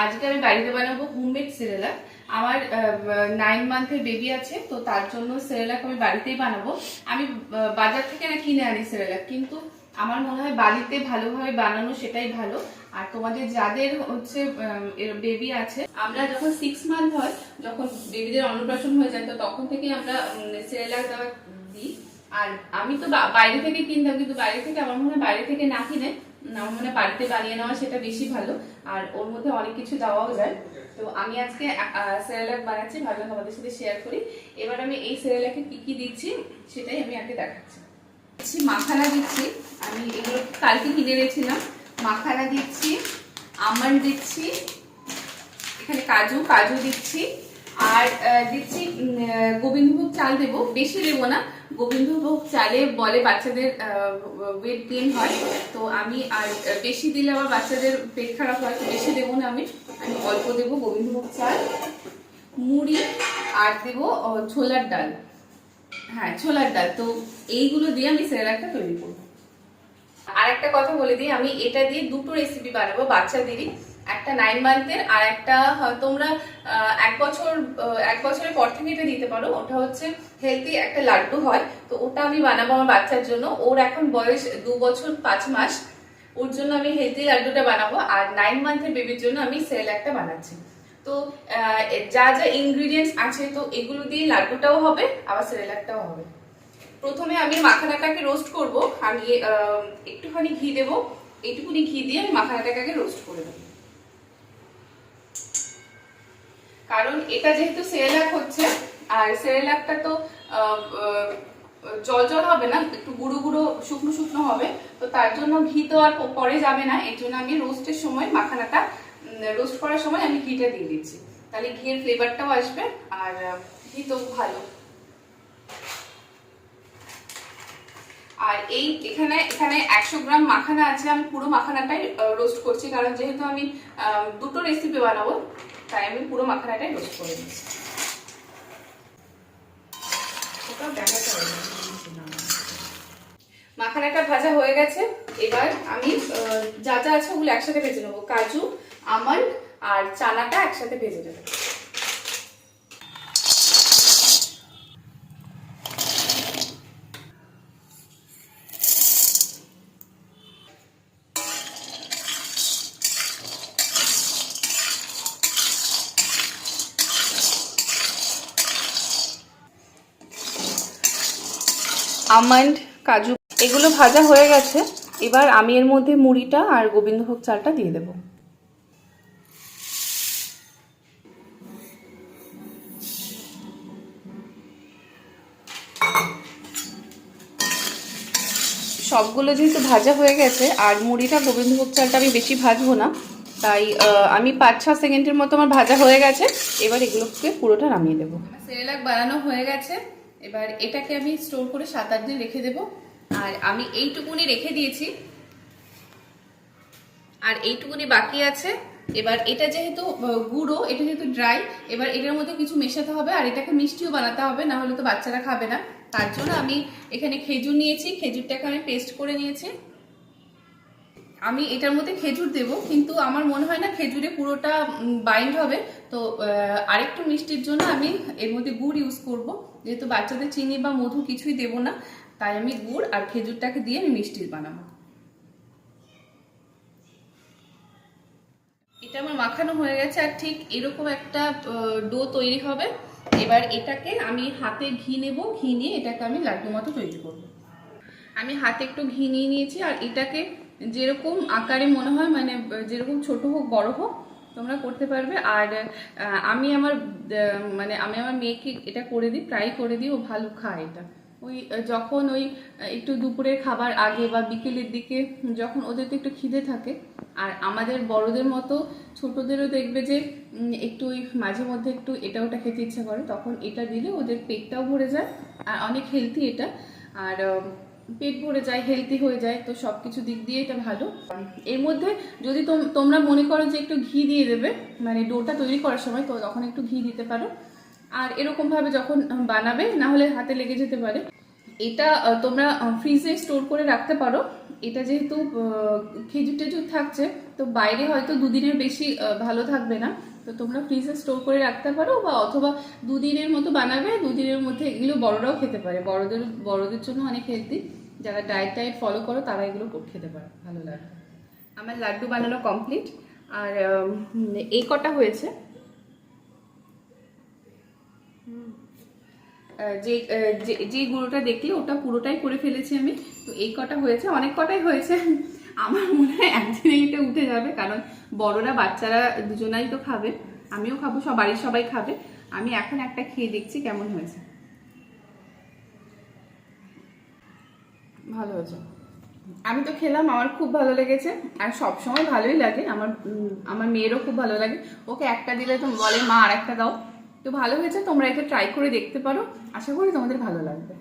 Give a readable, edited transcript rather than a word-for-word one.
আজকে আমি বাড়িতে বানাবো হোমমেড সেরেলাক। আমার 9 মান্থের বেবি আছে, তো তার জন্য সেরেলাক আমি বাড়িতেই বানাবো। আমি বাজার থেকে না কিনে আনি সেরেলাক, কিন্তু আমার মনে হয় বাড়িতে ভালোভাবে বানানো সেটাই ভালো। আর তোমাদের যাদের হচ্ছে বেবি আছে, আমরা যখন 6 মান্থ হয়, যখন বেবিদের অন্নপ্রাশন হয়ে যায়, তো তখন থেকে আমরা সেরেলাক দেওয়া দিই। আর আমি তো বাইরে থেকে কিনতাম, কিন্তু বাইরে থেকে আমার মনে হয় বাইরে থেকে না কিনে আমার মনে হয় বাড়িতে বানিয়ে নেওয়া সেটা বেশি ভালো। আর ওর মধ্যে অনেক কিছু দেওয়াও যায়। তো আমি আজকে সেরেলাক বানাচ্ছি, ভাবলাম তোমাদের সাথে শেয়ার করি। এবার আমি এই সেরেলাকে কি কি দিচ্ছি সেটাই আমি আগে দেখাচ্ছি। মাখানা দিচ্ছি, আমি এগুলো কালকে কিনে রেখেছিলাম। মাখানা দিচ্ছি, আমন্ড দিচ্ছি, এখানে কাজু কাজু দিচ্ছি, আর দিচ্ছি গোবিন্দভোগ চাল দেবো, বেশি দেবো না। গোবিন্দভোগ চালে বলে বাচ্চাদের ওয়েট গেইন হয়, তো আমি আর বেশি দিলে আবার বাচ্চাদের পেট খারাপ হয়, তো বেশি দেবো না। আমি অল্প দেবো গোবিন্দভোগ চাল, মুড়ি, আর দেবো ছোলার ডাল। হ্যাঁ, ছোলার ডাল। তো এইগুলো দিয়ে আমি সেরেলাকটা তৈরি করবো। আর একটা কথা বলে দিই, আমি এটা দিয়ে দুটো রেসিপি বানাবো বাচ্চাদেরই, একটা 9 মান্থের আর একটা তোমরা 1 বছরের পর থেকে এটা দিতে পারো। ওটা হচ্ছে হেলদি একটা লাড্ডু হয়, তো ওটা আমি বানাবো আমার বাচ্চার জন্য। ওর এখন বয়স 2 বছর 5 মাস, ওর জন্য আমি হেলদি লাড্ডুটা বানাবো। আর 9 মান্থের বেবির জন্য আমি সেরেলাকটা বানাচ্ছি। তো যা যা ইনগ্রিডিয়েন্টস আছে, তো এগুলো দিয়ে লাড্ডুটাও হবে আবার সেরেলাকটাও হবে। প্রথমে আমি মাখানাটাকে রোস্ট করব। আমি একটুখানি ঘি দেব, এইটুকুনি ঘি দিয়ে আমি মাখানাটাকে আগে রোস্ট করে দেব। কারণ এটা যেহেতু সেরেলাক হচ্ছে, আর সেরেলাকটা তো জল জল হবে না, একটু গুঁড়ো গুঁড়ো শুকনো শুকনো হবে, তো তার জন্য ঘি তো আর পরে যাবে না। এর জন্য আমি রোস্টের সময় মাখানাটা রোস্ট করার সময় আমি ঘিটা দিয়ে দিচ্ছি, তাহলে ঘিয়ের ফ্লেভারটাও আসবে, আর ঘি তো ভালো। আর এখানে 100 গ্রাম মাখানা আছে, আমি পুরো মাখানাটাই রোস্ট করছি, কারণ যেহেতু আমি দুটো রেসিপি বানাবো, তাই আমি পুরো মাখানাটাই রোস্ট করে নিচ্ছি। মাখানাটা ভাজা হয়ে গেছে। এবার আমি যা যা আছে ওগুলো একসাথে ভেজে নেবো। কাজু, আমন্ড আর চানাটা একসাথে ভেজে নেবো। আমন্ড, কাজু এগুলো ভাজা হয়ে গেছে। এবার আমি এর মধ্যে মুড়িটা আর গোবিন্দভোগ চালটা দিয়ে দেব। সবগুলো যেহেতু ভাজা হয়ে গেছে, আর মুড়িটা গোবিন্দভোগ চালটা আমি বেশি ভাজবো না, তাই আমি 5-6 সেকেন্ডের মতো আমার ভাজা হয়ে গেছে। এবার এগুলোকে পুরোটা নামিয়ে দেবো। সেরেলাক বানানো হয়ে গেছে। এবার এটাকে আমি স্টোর করে 7-8 দিন রেখে দেবো। আর আমি এইটুকুনি রেখে দিয়েছি, আর এইটুকুনি বাকি আছে। এবার এটা যেহেতু গুঁড়ো, এটা যেহেতু ড্রাই, এবার এটার মধ্যে কিছু মেশাতে হবে, আর এটাকে মিষ্টিও বানাতে হবে, না হলে তো বাচ্চারা খাবে না। তার জন্য আমি এখানে খেজুর নিয়েছি, খেজুরটাকে আমি পেস্ট করে নিয়েছি। আমি এটার মধ্যে খেজুর দেব, কিন্তু আমার মনে হয় না খেজুরে পুরোটা বাইন্ড হবে, তো আরেকটু মিষ্টির জন্য আমি এর মধ্যে গুড় ইউজ করব। যেহেতু বাচ্চাদের চিনি বা মধু কিছুই দেব না, তাই আমি গুড় আর খেজুরটাকে দিয়ে আমি মিষ্টি বানাবো। এটা আমার মাখানো হয়ে গেছে, আর ঠিক এরকম একটা ডো তৈরি হবে। এবার এটাকে আমি হাতে ঘি নেব, ঘি নিয়ে এটাকে আমি লাড্ডু মতো তৈরি করব। আমি হাতে একটু ঘি নিয়ে নিয়েছি, আর এটাকে যেরকম আকারে মনে হয়, মানে যেরকম ছোট হোক বড় হোক তোমরা করতে পারবে। আর আমি আমার মেয়েকে এটা করে দিই, ট্রাই করে দিই, ও ভালো খায় এটা। যখন একটু দুপুরের খাবার আগে বা বিকেলের দিকে, যখন ওদের তো একটু খিদে থাকে, আর আমাদের বড়দের মতো ছোটদেরও দেখবে যে একটু মাঝে মধ্যে একটু এটা ওটা খেতে ইচ্ছা করে, তখন এটা দিলে ওদের পেটটাও ভরে যায়, আর অনেক হেলদি এটা। আর পেট ভরে যায়, হেলদি হয়ে যায়, তো সব কিছু দিক দিয়ে এটা ভালো। এর মধ্যে যদি তোমরা মনে করো যে একটু ঘি দিয়ে দেবে, মানে ডোটা তৈরি করার সময়, তো তখন একটু ঘি দিতে পারো। আর এরকমভাবে যখন বানাবে, না হলে হাতে লেগে যেতে পারে। এটা তোমরা ফ্রিজে স্টোর করে রাখতে পারো, এটা যেহেতু খেজুর টেজুর থাকছে, তো বাইরে হয়তো দুদিনের বেশি ভালো থাকবে না, তো তোমরা ফ্রিজে স্টোর করে রাখতে পারো, বা অথবা দুদিনের মতো বানাবে, দুদিনের মধ্যে এগুলো বড়রাও খেতে পারে, বড়দের জন্য অনেক হেলদি, যারা ডায়েট ফলো করো তারা এগুলো খেতে পারে, ভালো লাগে। আমার লাড্ডু বানানো কমপ্লিট, আর এই কটা হয়েছে। যে যে গুঁড়োটা দেখলে ওটা পুরোটাই করে ফেলেছি আমি, তো এই কটা হয়েছে, অনেক কটাই হয়েছে। আমার মনে হয় একদিনে এটা উঠে যাবে, কারণ বড়রা বাচ্চারা দুজনাই তো খাবে, আমিও খাবো, বাড়ির সবাই খাবে। আমি এখন একটা খেয়ে দেখছি কেমন হয়েছে। ভালো হয়েছে, আমি তো খেলাম, আমার খুব ভালো লেগেছে, আর সবসময় ভালোই লাগে। আমার মেয়েরও খুব ভালো লাগে, ওকে একটা দিলে তো বলে মা আর একটা দাও। তো ভালো হয়েছে, তোমরা এটা ট্রাই করে দেখতে পারো, আশা করি তোমাদের ভালো লাগবে।